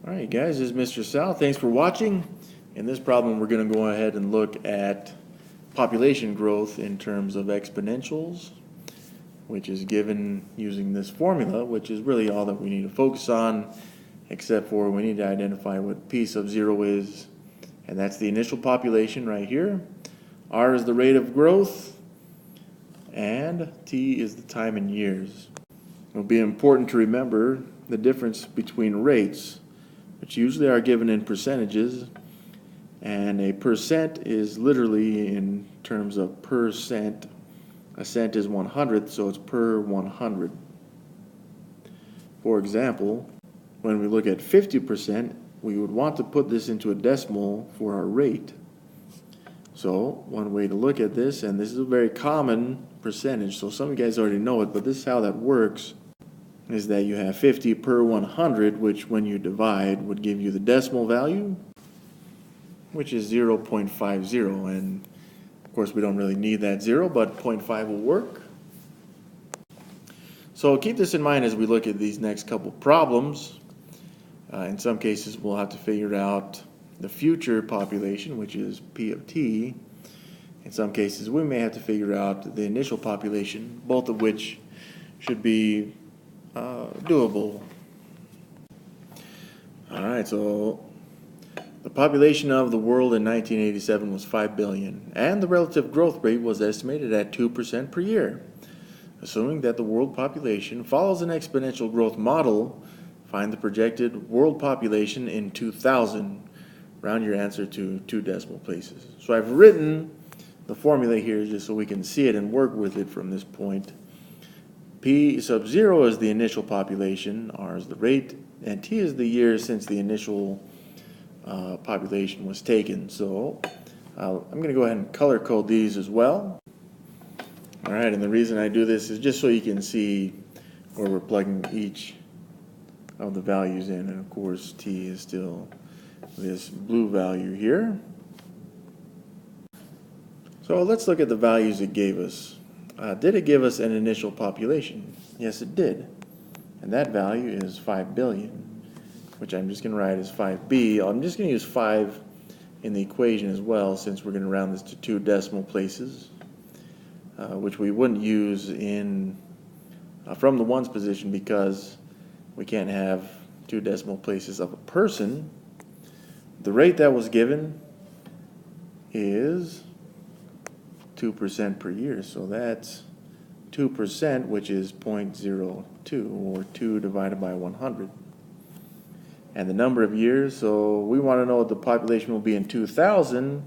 Alright guys, this is Mr. Sal. Thanks for watching. In this problem we're going to go ahead and look at population growth in terms of exponentials, which is given using this formula, which is really all that we need to focus on, except for we need to identify what p sub 0 is, and that's the initial population right here. R is the rate of growth, and t is the time in years. It'll be important to remember the difference between rates, which usually are given in percentages, and a percent is literally in terms of percent. A cent is 100th, so it's per 100. For example, when we look at 50%, we would want to put this into a decimal for our rate. So one way to look at this, and this is a very common percentage, so some of you guys already know it, but this is how that works, is that you have 50 per 100, which when you divide would give you the decimal value, which is 0.50, and of course we don't really need that 0, but 0.5 will work. So keep this in mind as we look at these next couple problems. In some cases we'll have to figure out the future population, which is p of t. In some cases we may have to figure out the initial population, both of which should be doable. Alright, so the population of the world in 1987 was 5 billion, and the relative growth rate was estimated at 2% per year. Assuming that the world population follows an exponential growth model, find the projected world population in 2000. Round your answer to 2 decimal places. So I've written the formula here just so we can see it and work with it from this point. P sub 0 is the initial population, R is the rate, and T is the year since the initial population was taken. So I'm going to go ahead and color code these as well. Alright, and the reason I do this is just so you can see where we're plugging each of the values in, and of course T is still this blue value here. So let's look at the values it gave us. Did it give us an initial population? Yes, it did. And that value is 5 billion, which I'm just going to write as 5b. I'm just going to use 5 in the equation as well, since we're going to round this to 2 decimal places, which we wouldn't use in from the ones position because we can't have 2 decimal places of a person. The rate that was given is 2% per year, so that's 2%, which is 0.02, or 2 divided by 100. And the number of years, so we want to know what the population will be in 2000,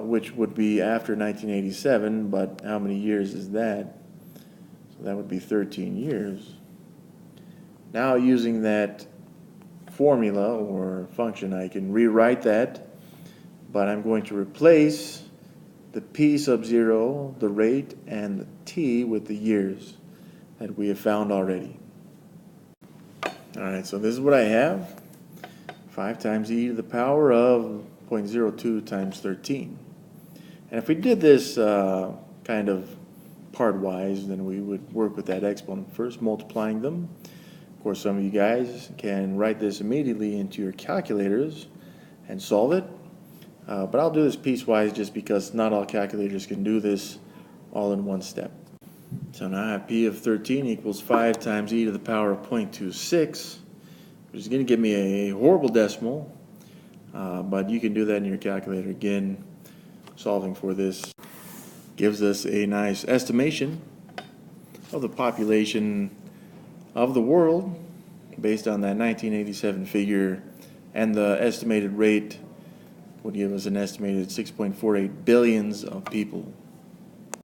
which would be after 1987, but how many years is that? So that would be 13 years. Now using that formula or function, I can rewrite that, but I'm going to replace the p sub 0, the rate, and the t with the years that we have found already. Alright, so this is what I have. 5 times e to the power of 0.02 times 13. And if we did this kind of part-wise, then we would work with that exponent first, multiplying them. Of course, some of you guys can write this immediately into your calculators and solve it. But I'll do this piecewise just because not all calculators can do this all in one step. So now I have p of 13 equals 5 times e to the power of 0.26, which is going to give me a horrible decimal, but you can do that in your calculator. Again, solving for this gives us a nice estimation of the population of the world based on that 1987 figure, and the estimated rate would give us an estimated 6.48 billions of people.